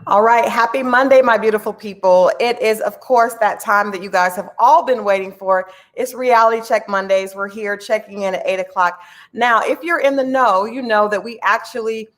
All right. Happy Monday, my beautiful people. It is, of course, that time that you guys have all been waiting for. It's Reality Check Mondays. We're here checking in at 8 o'clock. Now, if you're in the know, you know that we actually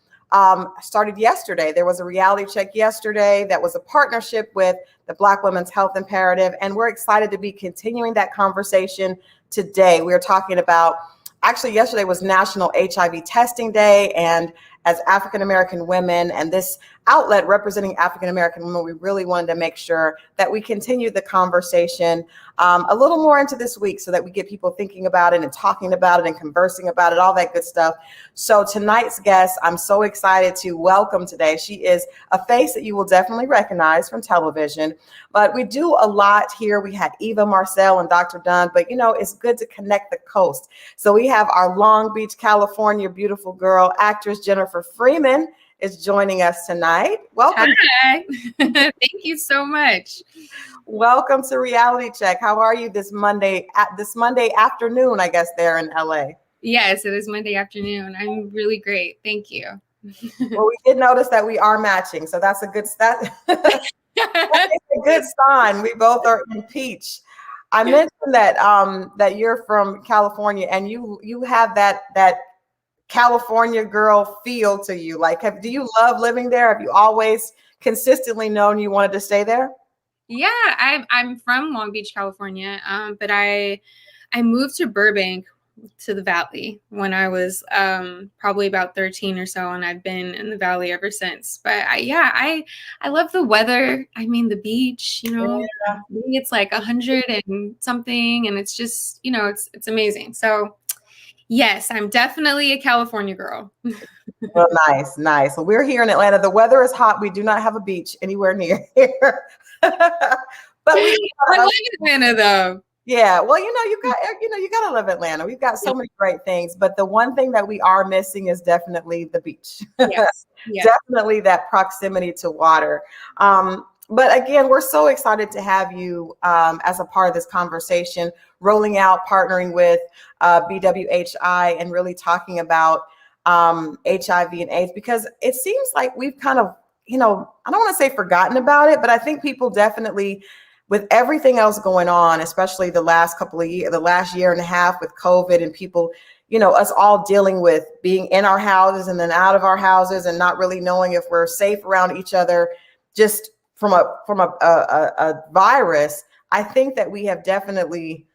started yesterday. There was a reality check yesterday that was a partnership with the Black Women's Health Imperative. And we're excited to be continuing that conversation today. We are talking about, actually, yesterday was National HIV Testing Day. And as African-American women and this outlet representing African-American women, we really wanted to make sure that we continue the conversation a little more into this week so that we get people thinking about it and talking about it and conversing about it, all that good stuff. So tonight's guest, I'm so excited to welcome today. She is a face that you will definitely recognize from television, but we do a lot here. We had Eva Marcel and Dr. Dunn, but it's good to connect the coast. So we have our Long Beach, California, beautiful girl, actress Jennifer Freeman is joining us tonight. Welcome. Hi. Thank you so much. Welcome to Reality Check. How are you this Monday afternoon, I guess, there in LA? Yes, it is Monday afternoon. I'm really great. Thank you. Well, we did notice that we are matching, so that's a good that's a good sign. We both are in peach. I mentioned that that you're from California and you have that California girl feel to you. Like, do you love living there? Have you always consistently known you wanted to stay there? Yeah, I'm from Long Beach, California, but I moved to Burbank, to the Valley, when I was probably about 13 or so, and I've been in the Valley ever since. But I love the weather. I mean, the beach. Yeah. It's like 100 and something, and it's just it's amazing. So yes, I'm definitely a California girl. Well, nice. Well, we're here in Atlanta. The weather is hot. We do not have a beach anywhere near here. But I love Atlanta, though. Yeah, well, you gotta love Atlanta. We've got so many great things, but the one thing that we are missing is definitely the beach. Yes. Definitely that proximity to water. But again, we're so excited to have you as a part of this conversation, rolling out, partnering with BWHI, and really talking about HIV and AIDS, because it seems like we've kind of, I don't want to say forgotten about it, but I think people definitely, with everything else going on, especially the last couple of years, the last year and a half with COVID and people, us all dealing with being in our houses and then out of our houses and not really knowing if we're safe around each other, just from a virus. I think that we have definitely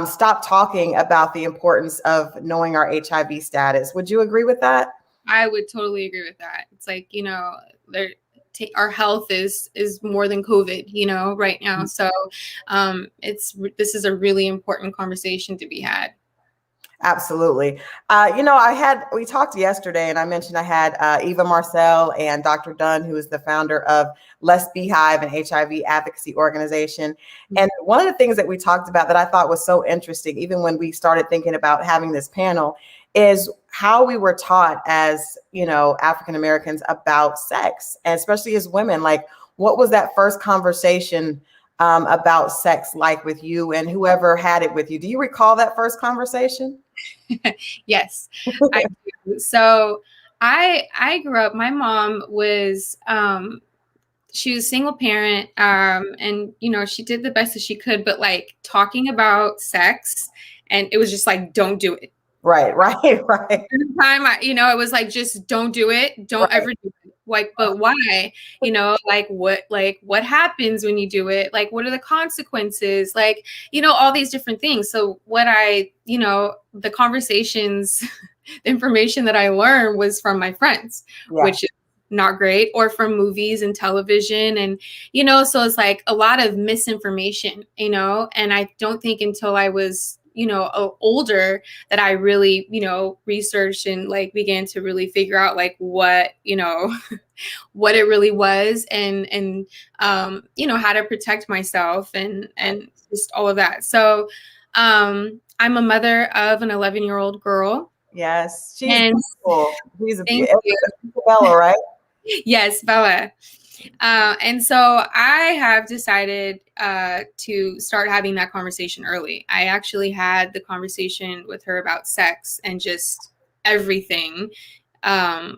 stopped talking about the importance of knowing our HIV status. Would you agree with that? I would totally agree with that. It's like, our health is more than COVID, right now. So this is a really important conversation to be had. Absolutely. We talked yesterday and I mentioned I had Eva Marcel and Dr. Dunn, who is the founder of Less Beehive, an HIV advocacy organization. And one of the things that we talked about that I thought was so interesting, even when we started thinking about having this panel, is how we were taught as, African Americans about sex, and especially as women. Like, what was that first conversation about sex like with you and whoever had it with you? Do you recall that first conversation? Yes, I do. So I grew up, my mom was, she was a single parent, and, she did the best that she could, but like talking about sex, and it was just like, don't do it. Right. Every time it was like, just don't do it. Don't ever do it. Like, but why? What happens when you do it? Like, what are the consequences? Like, all these different things. So the conversations, the information that I learned was from my friends, which is not great, or from movies and television. And, so it's like a lot of misinformation, and I don't think until I was older that I really, researched and like began to really figure out like what, what it really was, and how to protect myself and just all of that. So I'm a mother of an 11-year-old girl. Yes, she's beautiful. She's a beautiful Bella, right? Yes, Bella. And so I have decided to start having that conversation early. I actually had the conversation with her about sex and just everything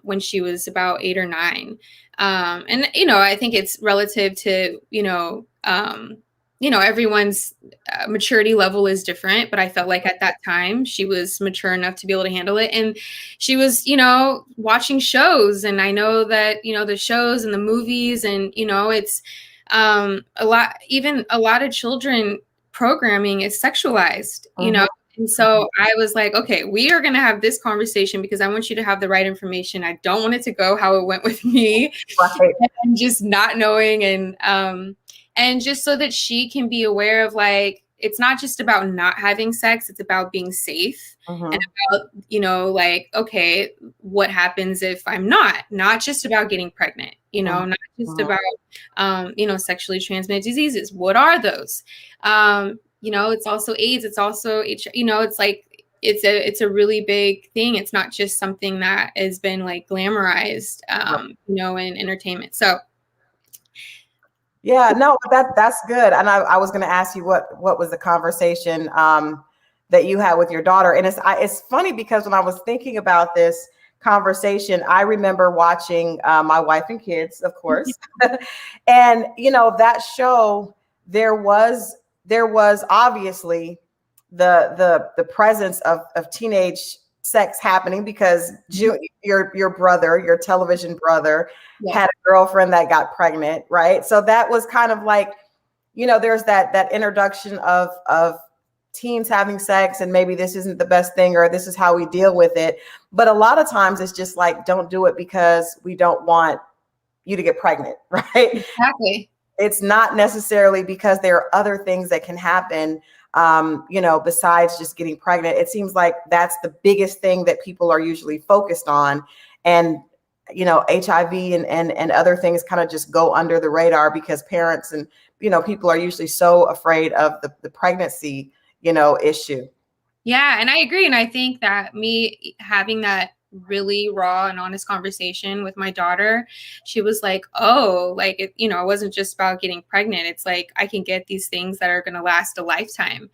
when she was about 8 or 9. And, I think it's relative to, everyone's maturity level is different, but I felt like at that time she was mature enough to be able to handle it. And she was, watching shows. And I know that, the shows and the movies and, it's a lot of children programming is sexualized, And so I was like, okay, we are going to have this conversation because I want you to have the right information. I don't want it to go how it went with me, Right. and just not knowing. And just so that she can be aware of, like, it's not just about not having sex, it's about being safe and about, like, okay, what happens if I'm not just about getting pregnant, not just about, sexually transmitted diseases. What are those? It's also AIDS. It's also, it's like, it's a really big thing. It's not just something that has been like glamorized, in entertainment. So. Yeah, no, that's good. And I was going to ask you what was the conversation that you had with your daughter. And it's funny because when I was thinking about this conversation, I remember watching My Wife and Kids, of course. And, that show, there was obviously the presence of teenage sex happening because your brother, your television brother, had a girlfriend that got pregnant, right? So that was kind of like, there's that introduction of teens having sex, and maybe this isn't the best thing, or this is how we deal with it. But a lot of times it's just like, don't do it because we don't want you to get pregnant, right? Exactly. It's not necessarily because there are other things that can happen, besides just getting pregnant. It seems like that's the biggest thing that people are usually focused on. And, HIV and other things kind of just go under the radar because parents and, people are usually so afraid of the pregnancy, issue. Yeah. And I agree. And I think that me having that really raw and honest conversation with my daughter, she was like, oh, like, it wasn't just about getting pregnant. It's like, I can get these things that are going to last a lifetime,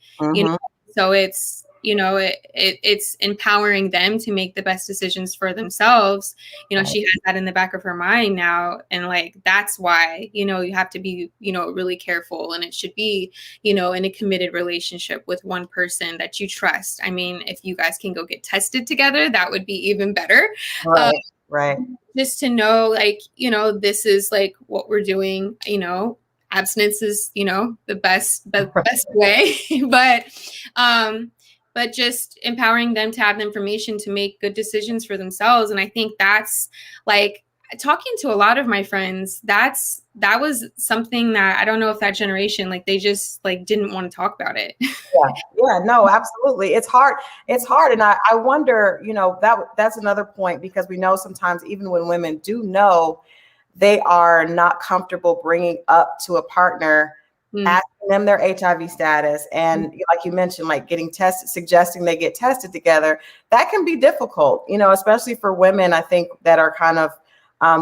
so it's, it's empowering them to make the best decisions for themselves. She has that in the back of her mind now. And like, that's why, you have to be, really careful, and it should be, in a committed relationship with one person that you trust. I mean, if you guys can go get tested together, that would be even better. Right. Just to know, like, this is like what we're doing, abstinence is, the best way, but just empowering them to have the information to make good decisions for themselves. And I think that's like, talking to a lot of my friends, that was something that I don't know if that generation, like, they just like didn't want to talk about it. Yeah, no, absolutely. It's hard. And I wonder, that's another point, because we know sometimes even when women do know, they are not comfortable bringing up to a partner, asking them their HIV status. And like you mentioned, like getting tested, suggesting they get tested together, that can be difficult, especially for women. I think that are kind of,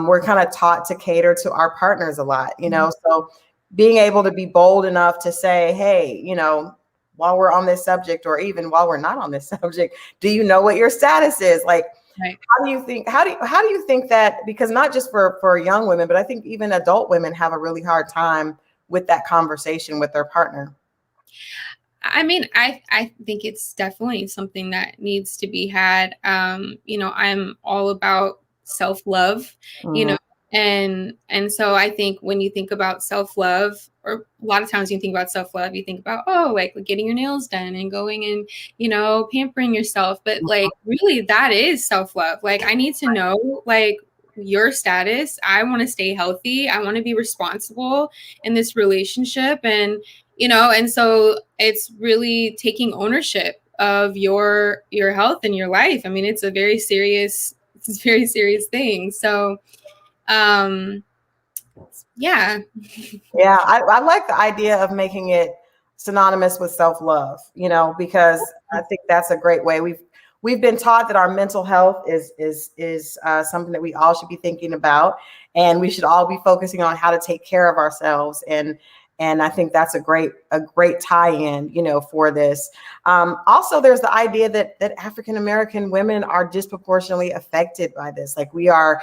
we're kind of taught to cater to our partners a lot, so being able to be bold enough to say, hey, while we're on this subject, or even while we're not on this subject, do you know what your status is? Like, right. How do you think that, because not just for young women, but I think even adult women have a really hard time with that conversation with their partner? I mean, I think it's definitely something that needs to be had. I'm all about self-love, and so I think when you think about self-love, or a lot of times you think about self-love, you think about, like getting your nails done and going and, pampering yourself. But like, really, that is self-love. Like, I need to know, like, your status. I want to stay healthy. I want to be responsible in this relationship. And, and so it's really taking ownership of your health and your life. I mean, it's a very serious thing. So, yeah. Yeah. I like the idea of making it synonymous with self-love, because I think that's a great way. We've been taught that our mental health is something that we all should be thinking about, and we should all be focusing on how to take care of ourselves. And And I think that's a great tie-in, for this. Also, there's the idea that African American women are disproportionately affected by this. Like we are,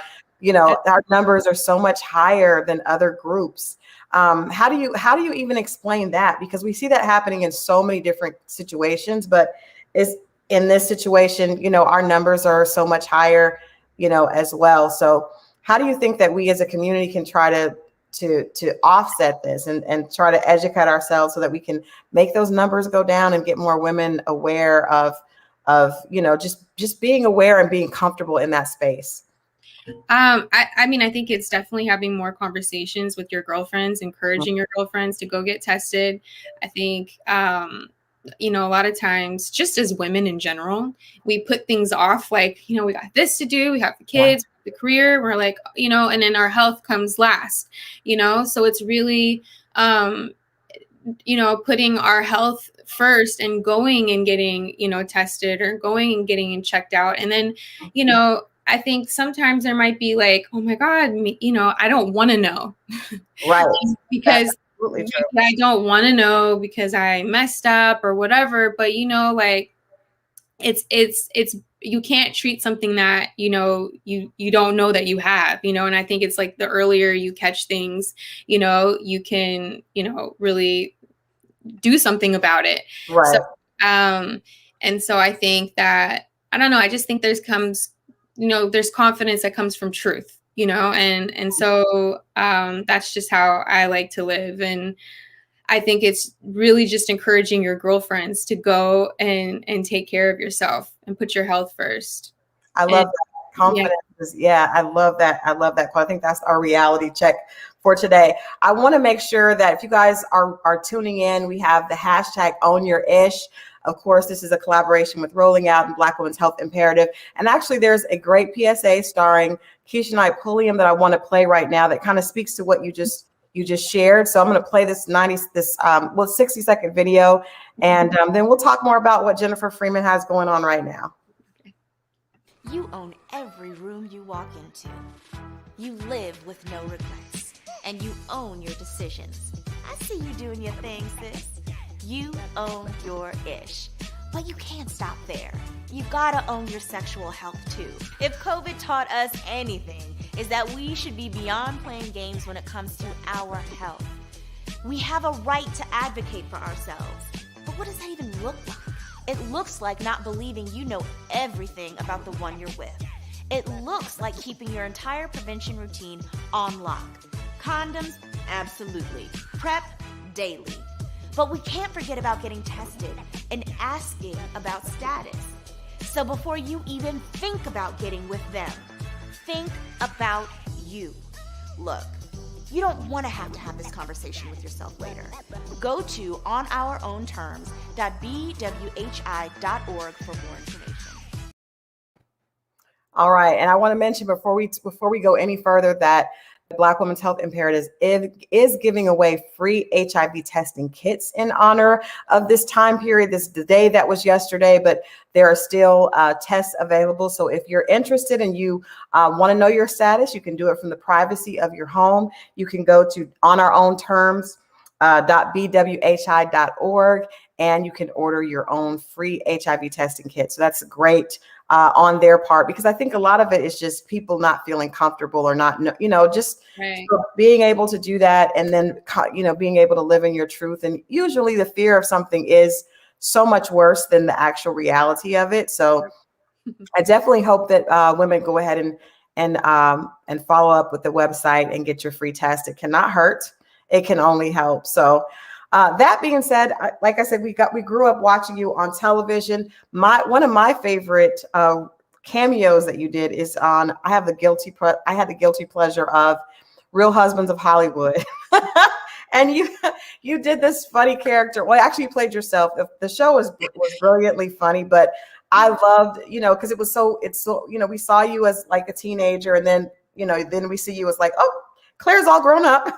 our numbers are so much higher than other groups. How do you even explain that? Because we see that happening in so many different situations, but is in this situation, our numbers are so much higher, as well. So how do you think that we as a community can try to offset this and try to educate ourselves so that we can make those numbers go down and get more women aware of just being aware and being comfortable in that space? I mean, I think it's definitely having more conversations with your girlfriends, encouraging your girlfriends to go get tested. I think, a lot of times, just as women in general, we put things off. Like, we got this to do, we have the kids, the career. We're like, and then our health comes last. So it's really, putting our health first and going and getting, tested or going and getting and checked out. And then, I think sometimes there might be like, oh my God, I don't want to know. Right. Because I don't want to know because I messed up or whatever. But, like it's you can't treat something that, you don't know that you have, and I think it's like the earlier you catch things, you can, really do something about it. Right. So, and so I think that, I don't know, I just think there's confidence that comes from truth, and so that's just how I like to live. And I think it's really just encouraging your girlfriends to go and take care of yourself and put your health first. I love that. Confidence. Yeah, I love that. I love that quote. I think that's our reality check for today. I want to make sure that if you guys are tuning in, we have the hashtag Own Your Ish. Of course, this is a collaboration with Rolling Out and Black Women's Health Imperative. And actually, there's a great PSA starring Keisha Knight Pulliam that I want to play right now that kind of speaks to what you just shared. So I'm going to play this 60-second video, and then we'll talk more about what Jennifer Freeman has going on right now. You own every room you walk into. You live with no regrets, and you own your decisions. I see you doing your thing, sis. You own your ish. But you can't stop there. You gotta own your sexual health too. If COVID taught us anything, is that we should be beyond playing games when it comes to our health. We have a right to advocate for ourselves. But what does that even look like? It looks like not believing you know everything about the one you're with. It looks like keeping your entire prevention routine on lock. Condoms, absolutely. PrEP, daily. But we can't forget about getting tested and asking about status. So before you even think about getting with them, think about you. Look, you don't want to have this conversation with yourself later. Go to onourownterms.bwhi.org for more information. All right, and I want to mention before we go any further that the Black Women's Health Imperative is giving away free HIV testing kits in honor of this time period. This is the day that was yesterday, but there are still tests available. So if you're interested and you want to know your status, you can do it from the privacy of your home. You can go to onourownterms.bwhi.org and you can order your own free HIV testing kit. So that's great on their part, because I think a lot of it is just people not feeling comfortable or not, just right. So being able to do that and then, being able to live in your truth. And usually the fear of something is so much worse than the actual reality of it. So I definitely hope that women go ahead and follow up with the website and get your free test. It cannot hurt. It can only help. So that being said, like I said, we grew up watching you on television. One of my favorite cameos that you did is on. I had the guilty pleasure of Real Husbands of Hollywood, and you did this funny character. Well, actually, you played yourself. The show was brilliantly funny, but I loved, because it's so, we saw you as like a teenager, and then then we see you as like, oh, Claire's all grown up.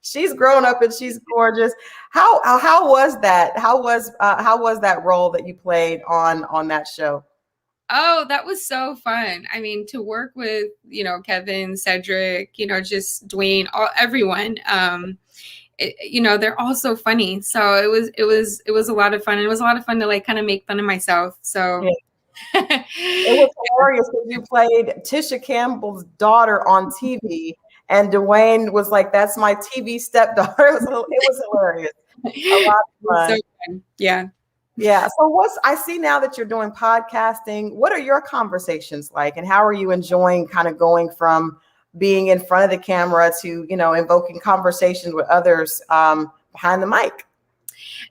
She's grown up and she's gorgeous. How was that? How was that role that you played on that show? Oh, that was so fun. I mean, to work with, Kevin, Cedric, just Dwayne, everyone. they're all so funny. So it was a lot of fun. And it was a lot of fun to like kind of make fun of myself. So It was hilarious because you played Tisha Campbell's daughter on TV, and Dwayne was like, "That's my TV stepdaughter." It was hilarious. A lot of fun. So fun. Yeah. Yeah. So I see now that you're doing podcasting. What are your conversations like, and how are you enjoying kind of going from being in front of the camera to, invoking conversations with others behind the mic?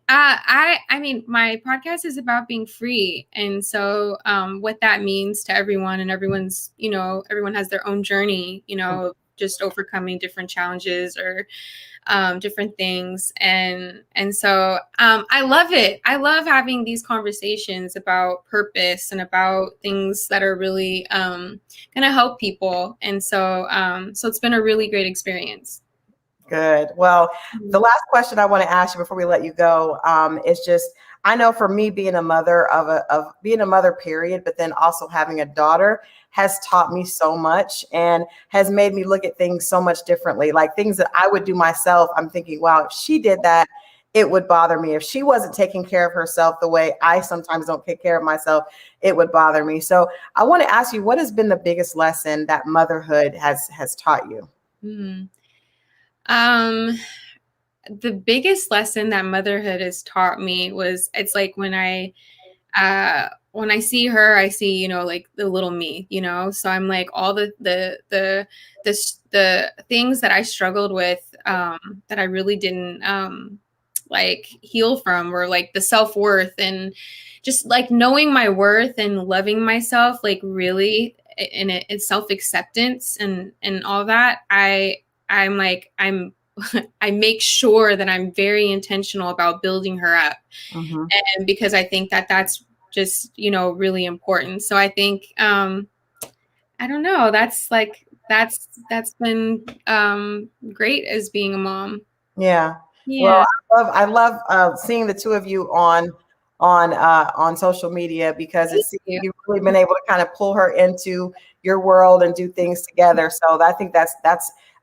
I mean, my podcast is about being free. And so what that means to everyone, and everyone has their own journey, just overcoming different challenges or different things. And so I love it. I love having these conversations about purpose and about things that are really going to help people. And so it's been a really great experience. Good. Well, the last question I want to ask you before we let you go is just, I know for me being a mother of being a mother, period, but then also having a daughter has taught me so much and has made me look at things so much differently. Like things that I would do myself, I'm thinking, wow, if she did that, it would bother me. If she wasn't taking care of herself the way I sometimes don't take care of myself, it would bother me. So I want to ask you, what has been the biggest lesson that motherhood has taught you? The biggest lesson that motherhood has taught me was, it's like when I see her, I see, like the little me, so I'm like all the things that I struggled with, that I really didn't, like heal from, were like the self-worth and just like knowing my worth and loving myself, like really, and it's self-acceptance and all that. I make sure that I'm very intentional about building her up. Mm-hmm. And because I think that that's just, really important. So I think, I don't know, that's been great as being a mom. Yeah. Yeah. Well, I love seeing the two of you on social media, because you've really been able to kind of pull her into your world and do things together. So I think that's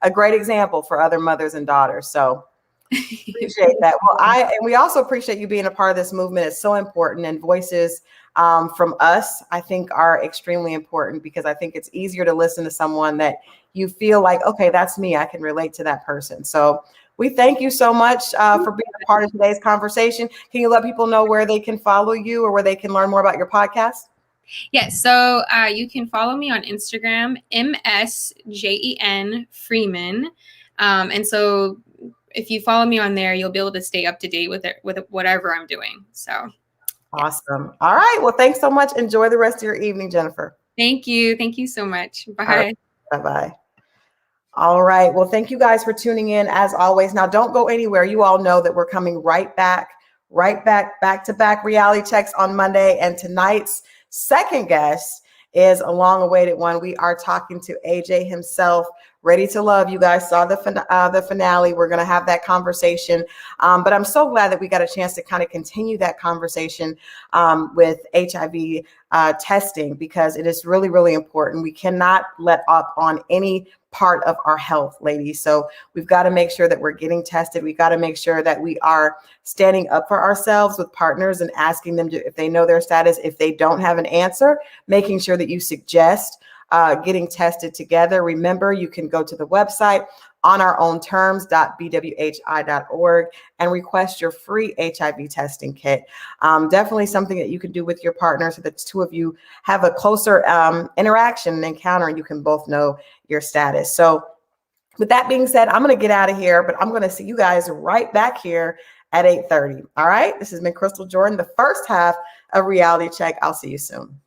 a great example for other mothers and daughters. So appreciate that. Well, and we also appreciate you being a part of this movement. It's so important, and voices from us, I think, are extremely important, because I think it's easier to listen to someone that you feel like, okay, that's me. I can relate to that person. So we thank you so much for being a part of today's conversation. Can you let people know where they can follow you or where they can learn more about your podcast? Yes. So you can follow me on Instagram, MSJEN Freeman. And so if you follow me on there, you'll be able to stay up to date with whatever I'm doing. So awesome. All right. Well, thanks so much. Enjoy the rest of your evening, Jennifer. Thank you. Thank you so much. Bye. Right. Bye-bye. All right. Well, thank you guys for tuning in as always. Now, don't go anywhere. You all know that we're coming right back to back reality checks on Monday. And tonight's second guest is a long awaited one. We are talking to AJ himself, Ready to Love. You guys saw the finale. We're going to have that conversation. But I'm so glad that we got a chance to kind of continue that conversation with HIV testing, because it is really, really important. We cannot let up on any part of our health, ladies. So we've got to make sure that we're getting tested. We got to make sure that we are standing up for ourselves with partners and asking them if they know their status. If they don't have an answer, making sure that you suggest getting tested together. Remember, you can go to the website onourownterms.bwhi.org and request your free HIV testing kit. Definitely something that you can do with your partner, so that the two of you have a closer interaction and encounter, and you can both know your status. So with that being said, I'm going to get out of here, but I'm going to see you guys right back here at 8:30. All right. This has been Crystal Jordan, the first half of Reality Check. I'll see you soon.